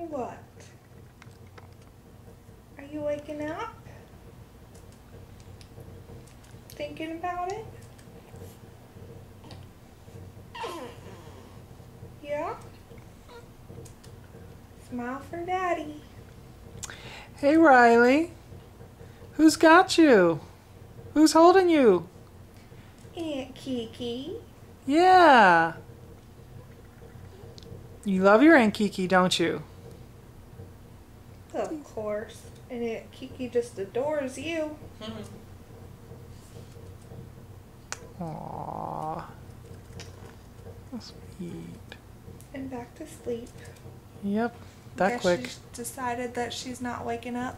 What? Are you waking up? Thinking about it? Yeah? Smile for Daddy. Hey, Riley. Who's got you? Who's holding you? Aunt Kiki. Yeah. You love your Aunt Kiki, don't you? Of course. And Aunt Kiki just adores you. Aww. That's sweet. And back to sleep. Yep, that Guess quick. she's decided that she's not waking up.